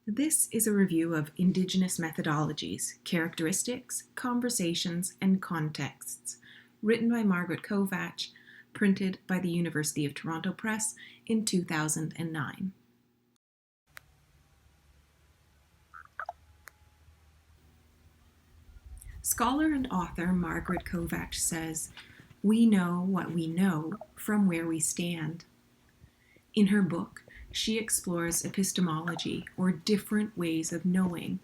This is a review of Indigenous methodologies, characteristics, conversations, and contexts, written by Margaret Kovach, printed by the University of Toronto Press in 2009. Scholar and author Margaret Kovach says, "We know what we know from where we stand." In her book, she explores epistemology, or different ways of knowing.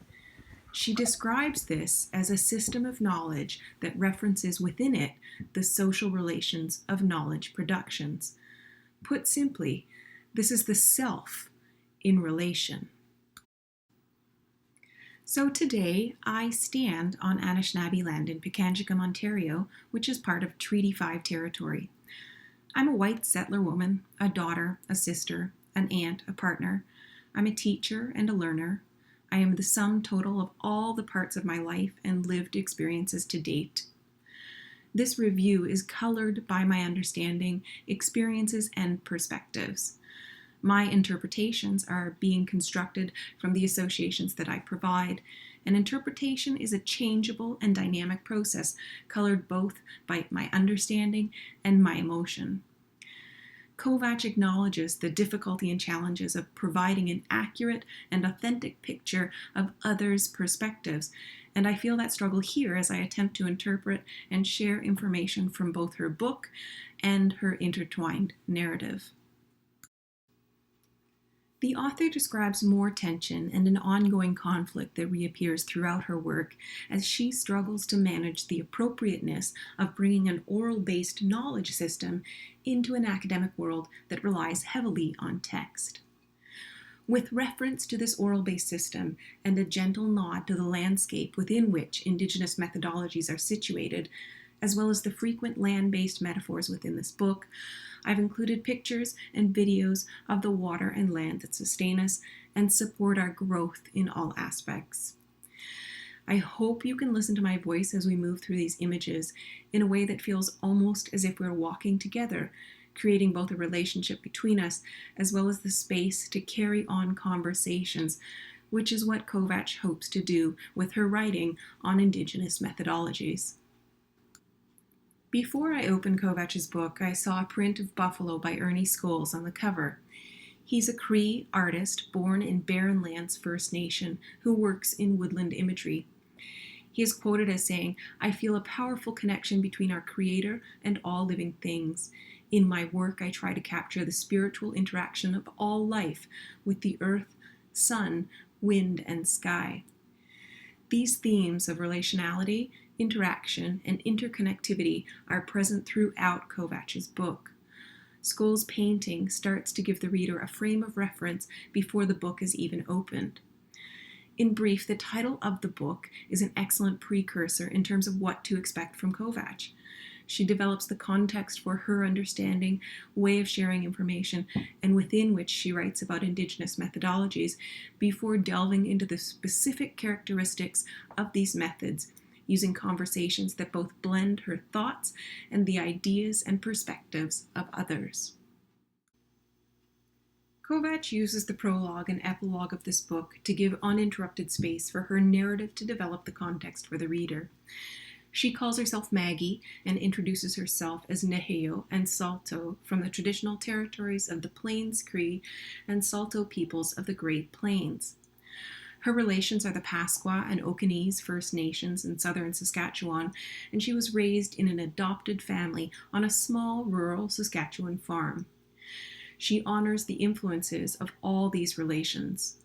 She describes this as a system of knowledge that references within it the social relations of knowledge productions. Put simply, this is the self in relation. So today, I stand on Anishinaabe land in Pikangikum, Ontario, which is part of Treaty 5 territory. I'm a white settler woman, a daughter, a sister, an aunt, a partner. I'm a teacher and a learner. I am the sum total of all the parts of my life and lived experiences to date. This review is colored by my understanding, experiences, and perspectives. My interpretations are being constructed from the associations that I provide. An interpretation is a changeable and dynamic process, colored both by my understanding and my emotion. Kovach acknowledges the difficulty and challenges of providing an accurate and authentic picture of others' perspectives, and I feel that struggle here as I attempt to interpret and share information from both her book and her intertwined narrative. The author describes more tension and an ongoing conflict that reappears throughout her work as she struggles to manage the appropriateness of bringing an oral-based knowledge system into an academic world that relies heavily on text. With reference to this oral-based system and a gentle nod to the landscape within which Indigenous methodologies are situated, as well as the frequent land-based metaphors within this book, I've included pictures and videos of the water and land that sustain us and support our growth in all aspects. I hope you can listen to my voice as we move through these images in a way that feels almost as if we're walking together, creating both a relationship between us as well as the space to carry on conversations, which is what Kovach hopes to do with her writing on Indigenous methodologies. Before I opened Kovach's book, I saw a print of Buffalo by Ernie Scholes on the cover. He's a Cree artist born in Barren Lands First Nation who works in woodland imagery. He is quoted as saying, "I feel a powerful connection between our Creator and all living things. In my work, I try to capture the spiritual interaction of all life with the earth, sun, wind, and sky." These themes of relationality, interaction, and interconnectivity are present throughout Kovach's book. Scholes' painting starts to give the reader a frame of reference before the book is even opened. In brief, the title of the book is an excellent precursor in terms of what to expect from Kovach. She develops the context for her understanding, way of sharing information, and within which she writes about Indigenous methodologies before delving into the specific characteristics of these methods, using conversations that both blend her thoughts and the ideas and perspectives of others. Kovach uses the prologue and epilogue of this book to give uninterrupted space for her narrative to develop the context for the reader. She calls herself Maggie and introduces herself as Neheo and Saulteaux from the traditional territories of the Plains Cree and Saulteaux peoples of the Great Plains. Her relations are the Pasqua and Okanese First Nations in southern Saskatchewan, and she was raised in an adopted family on a small rural Saskatchewan farm. She honors the influences of all these relations.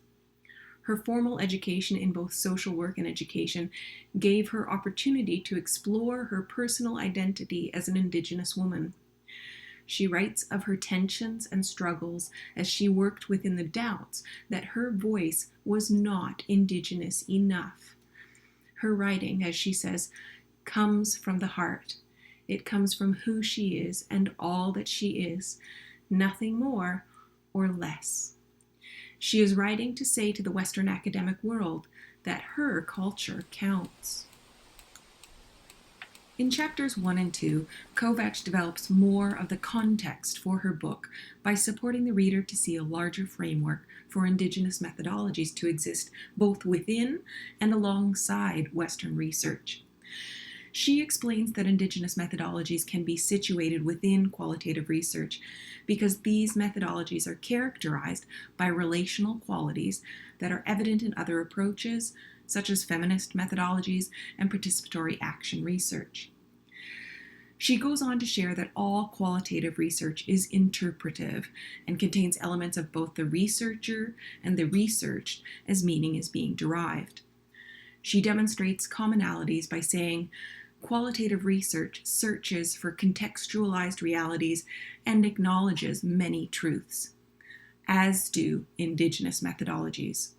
Her formal education in both social work and education gave her opportunity to explore her personal identity as an Indigenous woman. She writes of her tensions and struggles as she worked within the doubts that her voice was not Indigenous enough. Her writing, as she says, comes from the heart. It comes from who she is and all that she is, nothing more or less. She is writing to say to the Western academic world that her culture counts. In chapters 1 and 2, Kovacs develops more of the context for her book by supporting the reader to see a larger framework for Indigenous methodologies to exist both within and alongside Western research. She explains that Indigenous methodologies can be situated within qualitative research because these methodologies are characterized by relational qualities that are evident in other approaches, such as feminist methodologies and participatory action research. She goes on to share that all qualitative research is interpretive and contains elements of both the researcher and the researched as meaning is being derived. She demonstrates commonalities by saying, qualitative research searches for contextualized realities and acknowledges many truths, as do Indigenous methodologies.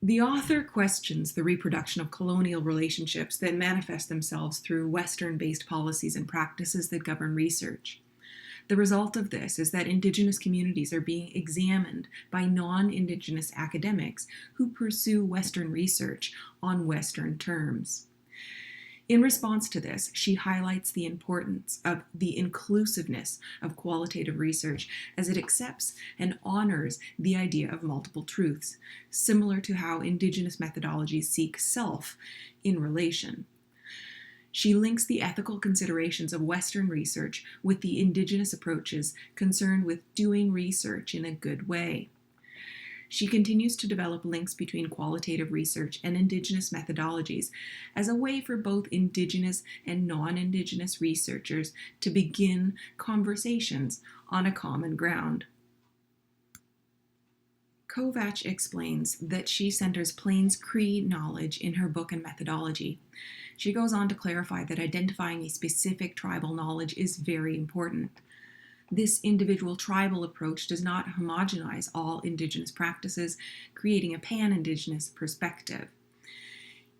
The author questions the reproduction of colonial relationships that manifest themselves through Western-based policies and practices that govern research. The result of this is that Indigenous communities are being examined by non-Indigenous academics who pursue Western research on Western terms. In response to this, she highlights the importance of the inclusiveness of qualitative research as it accepts and honors the idea of multiple truths, similar to how Indigenous methodologies seek self in relation. She links the ethical considerations of Western research with the Indigenous approaches concerned with doing research in a good way. She continues to develop links between qualitative research and Indigenous methodologies as a way for both Indigenous and non-Indigenous researchers to begin conversations on a common ground. Kovacs explains that she centers Plains Cree knowledge in her book and methodology. She goes on to clarify that identifying a specific tribal knowledge is very important. This individual tribal approach does not homogenize all Indigenous practices, creating a pan-Indigenous perspective.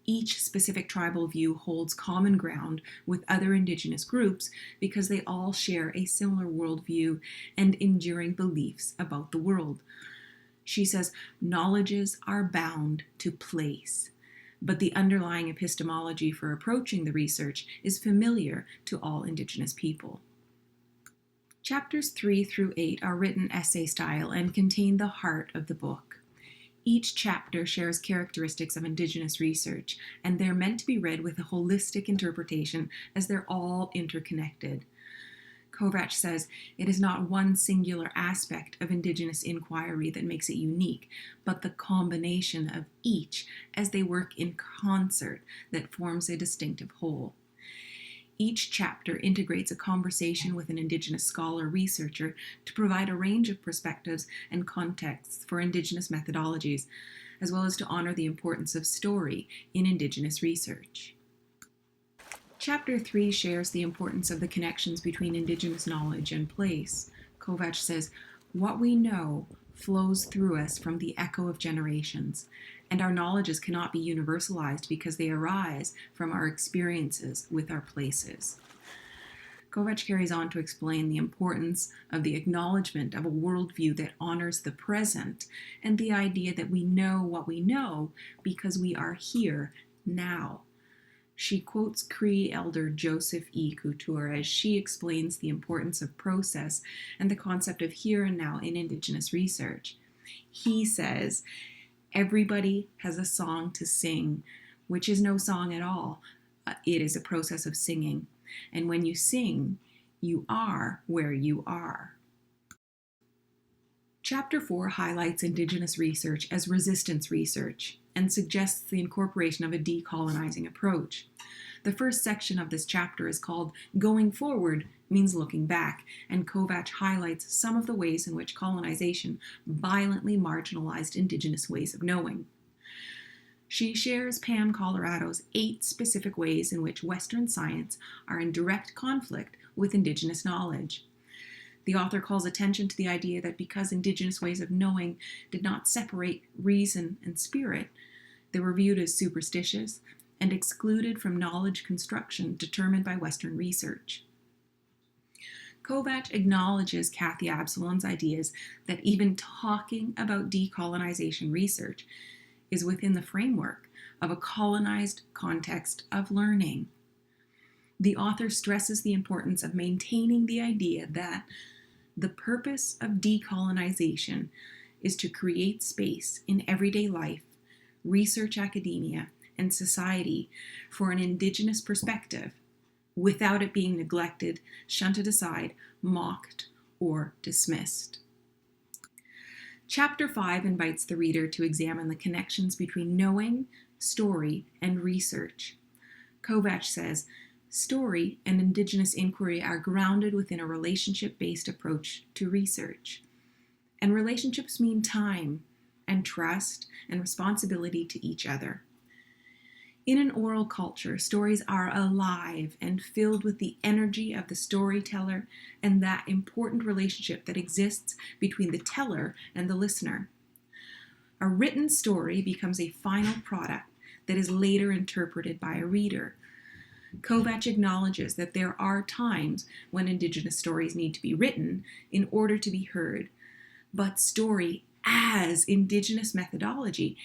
Each specific tribal view holds common ground with other Indigenous groups because they all share a similar worldview and enduring beliefs about the world. She says, knowledges are bound to place, but the underlying epistemology for approaching the research is familiar to all Indigenous people. Chapters 3 through 8 are written essay style and contain the heart of the book. Each chapter shares characteristics of Indigenous research, and they're meant to be read with a holistic interpretation as they're all interconnected. Kovacs says it is not one singular aspect of Indigenous inquiry that makes it unique, but the combination of each as they work in concert that forms a distinctive whole. Each chapter integrates a conversation with an Indigenous scholar researcher to provide a range of perspectives and contexts for Indigenous methodologies, as well as to honor the importance of story in Indigenous research. Chapter 3 shares the importance of the connections between Indigenous knowledge and place. Kovacs says, what we know flows through us from the echo of generations, and our knowledges cannot be universalized because they arise from our experiences with our places. Kovacs carries on to explain the importance of the acknowledgement of a worldview that honors the present and the idea that we know what we know because we are here now. She quotes Cree elder Joseph E. Couture as she explains the importance of process and the concept of here and now in Indigenous research. He says, everybody has a song to sing, which is no song at all. It is a process of singing. And when you sing, you are where you are. Chapter 4 highlights Indigenous research as resistance research and suggests the incorporation of a decolonizing approach. The first section of this chapter is called Going Forward Means Looking Back, and Kovacs highlights some of the ways in which colonization violently marginalized Indigenous ways of knowing. She shares Pam Colorado's 8 specific ways in which Western science are in direct conflict with Indigenous knowledge. The author calls attention to the idea that because Indigenous ways of knowing did not separate reason and spirit, they were viewed as superstitious and excluded from knowledge construction determined by Western research. Kovacs acknowledges Kathy Absalon's ideas that even talking about decolonization research is within the framework of a colonized context of learning. The author stresses the importance of maintaining the idea that the purpose of decolonization is to create space in everyday life, research academia, and society for an Indigenous perspective without it being neglected, shunted aside, mocked, or dismissed. Chapter 5 invites the reader to examine the connections between knowing, story, and research. Kovach says, story and Indigenous inquiry are grounded within a relationship-based approach to research. And relationships mean time and trust and responsibility to each other. In an oral culture, stories are alive and filled with the energy of the storyteller and that important relationship that exists between the teller and the listener. A written story becomes a final product that is later interpreted by a reader. Kovach acknowledges that there are times when Indigenous stories need to be written in order to be heard, but story as Indigenous methodology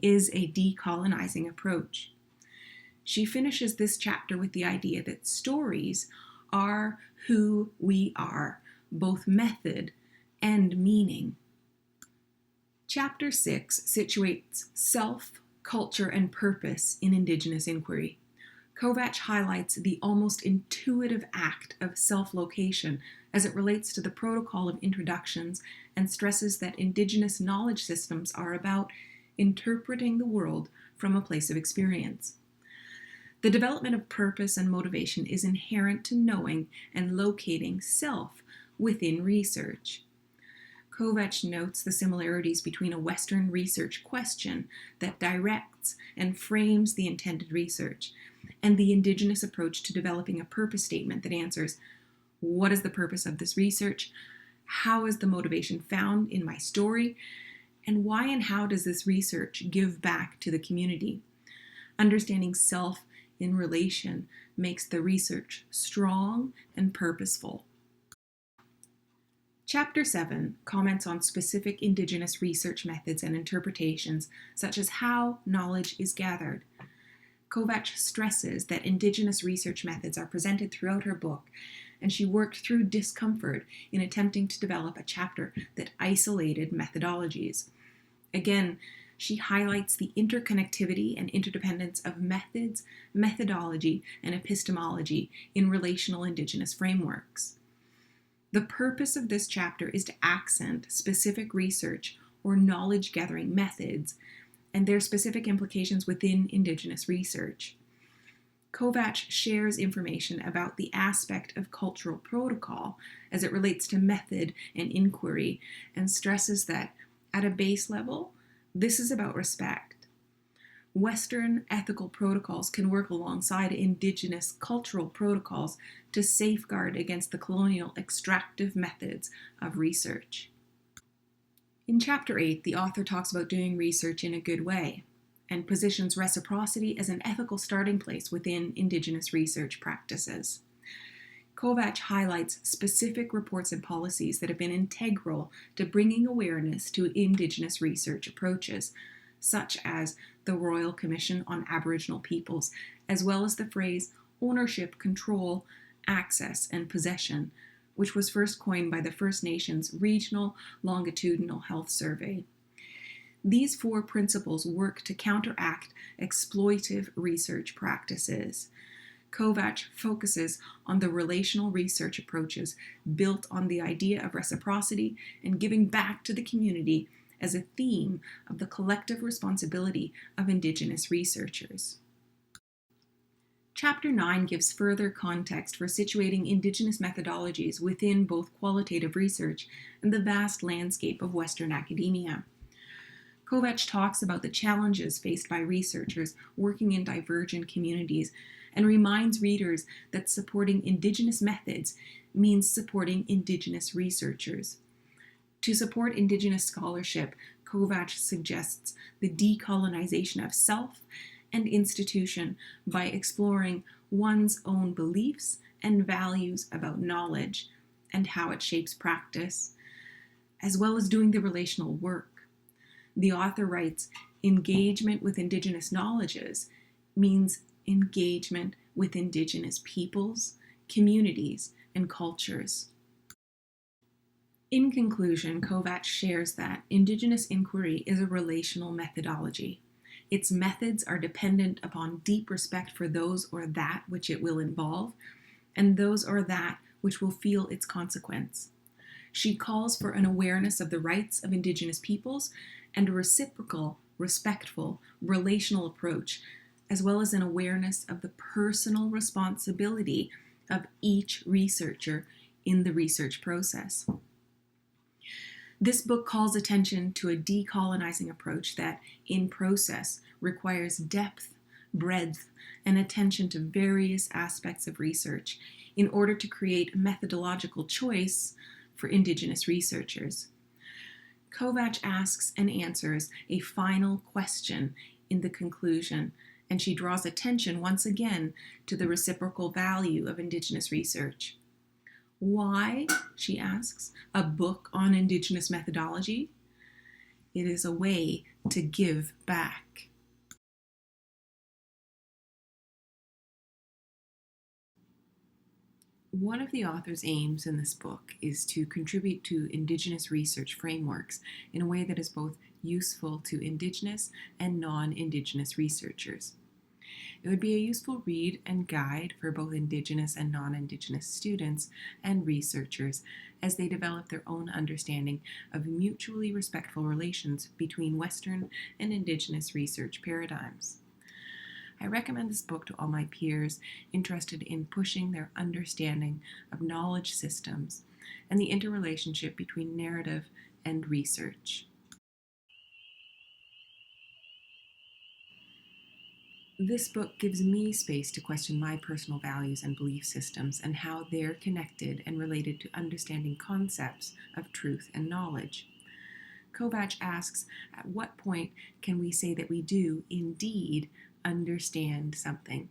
is a decolonizing approach. She finishes this chapter with the idea that stories are who we are, both method and meaning. Chapter 6 situates self, culture, and purpose in Indigenous inquiry. Kovach highlights the almost intuitive act of self-location as it relates to the protocol of introductions and stresses that Indigenous knowledge systems are about interpreting the world from a place of experience. The development of purpose and motivation is inherent to knowing and locating self within research. Kovach notes the similarities between a Western research question that directs and frames the intended research and the Indigenous approach to developing a purpose statement that answers, what is the purpose of this research? How is the motivation found in my story? And why and how does this research give back to the community? Understanding self in relation makes the research strong and purposeful. Chapter 7 comments on specific Indigenous research methods and interpretations, such as how knowledge is gathered. Kovach stresses that Indigenous research methods are presented throughout her book, and she worked through discomfort in attempting to develop a chapter that isolated methodologies. Again, she highlights the interconnectivity and interdependence of methods, methodology, and epistemology in relational Indigenous frameworks. The purpose of this chapter is to accent specific research or knowledge-gathering methods and their specific implications within Indigenous research. Kovach shares information about the aspect of cultural protocol as it relates to method and inquiry and stresses that, at a base level, this is about respect. Western ethical protocols can work alongside Indigenous cultural protocols to safeguard against the colonial extractive methods of research. In Chapter 8, the author talks about doing research in a good way and positions reciprocity as an ethical starting place within Indigenous research practices. Kovach highlights specific reports and policies that have been integral to bringing awareness to Indigenous research approaches, such as the Royal Commission on Aboriginal Peoples, as well as the phrase ownership, control, access, and possession, which was first coined by the First Nations Regional Longitudinal Health Survey. These 4 principles work to counteract exploitive research practices. Kovach focuses on the relational research approaches built on the idea of reciprocity and giving back to the community as a theme of the collective responsibility of Indigenous researchers. Chapter 9 gives further context for situating Indigenous methodologies within both qualitative research and the vast landscape of Western academia. Kovach talks about the challenges faced by researchers working in divergent communities and reminds readers that supporting Indigenous methods means supporting Indigenous researchers. To support Indigenous scholarship, Kovach suggests the decolonization of self and institution by exploring one's own beliefs and values about knowledge and how it shapes practice, as well as doing the relational work. The author writes, engagement with Indigenous knowledges means engagement with Indigenous peoples, communities, and cultures. In conclusion, Kovacs shares that Indigenous inquiry is a relational methodology. Its methods are dependent upon deep respect for those or that which it will involve, and those or that which will feel its consequence. She calls for an awareness of the rights of Indigenous peoples and a reciprocal, respectful, relational approach, as well as an awareness of the personal responsibility of each researcher in the research process. This book calls attention to a decolonizing approach that, in process, requires depth, breadth, and attention to various aspects of research in order to create a methodological choice for Indigenous researchers. Kovacs asks and answers a final question in the conclusion, and she draws attention once again to the reciprocal value of Indigenous research. Why, she asks, a book on Indigenous methodology? It is a way to give back. One of the author's aims in this book is to contribute to Indigenous research frameworks in a way that is both useful to Indigenous and non-Indigenous researchers. It would be a useful read and guide for both Indigenous and non-Indigenous students and researchers as they develop their own understanding of mutually respectful relations between Western and Indigenous research paradigms. I recommend this book to all my peers interested in pushing their understanding of knowledge systems and the interrelationship between narrative and research. This book gives me space to question my personal values and belief systems and how they're connected and related to understanding concepts of truth and knowledge. Kovacs asks, at what point can we say that we do indeed understand something?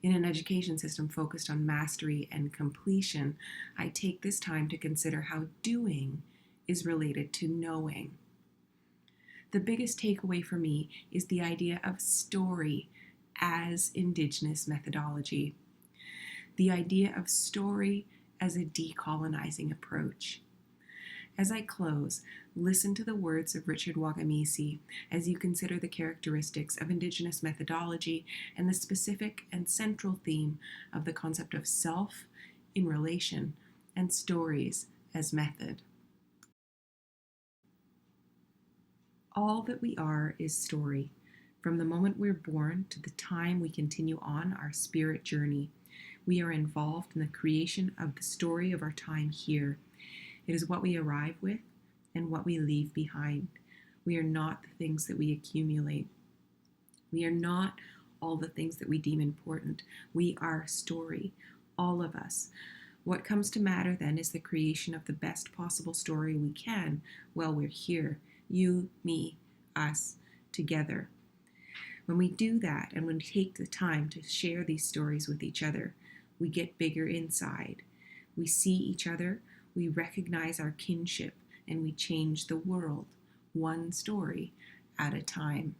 In an education system focused on mastery and completion, I take this time to consider how doing is related to knowing. The biggest takeaway for me is the idea of story as Indigenous methodology. The idea of story as a decolonizing approach. As I close, listen to the words of Richard Wagamisi as you consider the characteristics of Indigenous methodology and the specific and central theme of the concept of self in relation and stories as method. All that we are is story, from the moment we're born to the time we continue on our spirit journey. We are involved in the creation of the story of our time here. It is what we arrive with and what we leave behind. We are not the things that we accumulate. We are not all the things that we deem important. We are story, all of us. What comes to matter then is the creation of the best possible story we can while we're here. You, me, us, together. When we do that and when we take the time to share these stories with each other, we get bigger inside. We see each other, we recognize our kinship, and we change the world, one story at a time.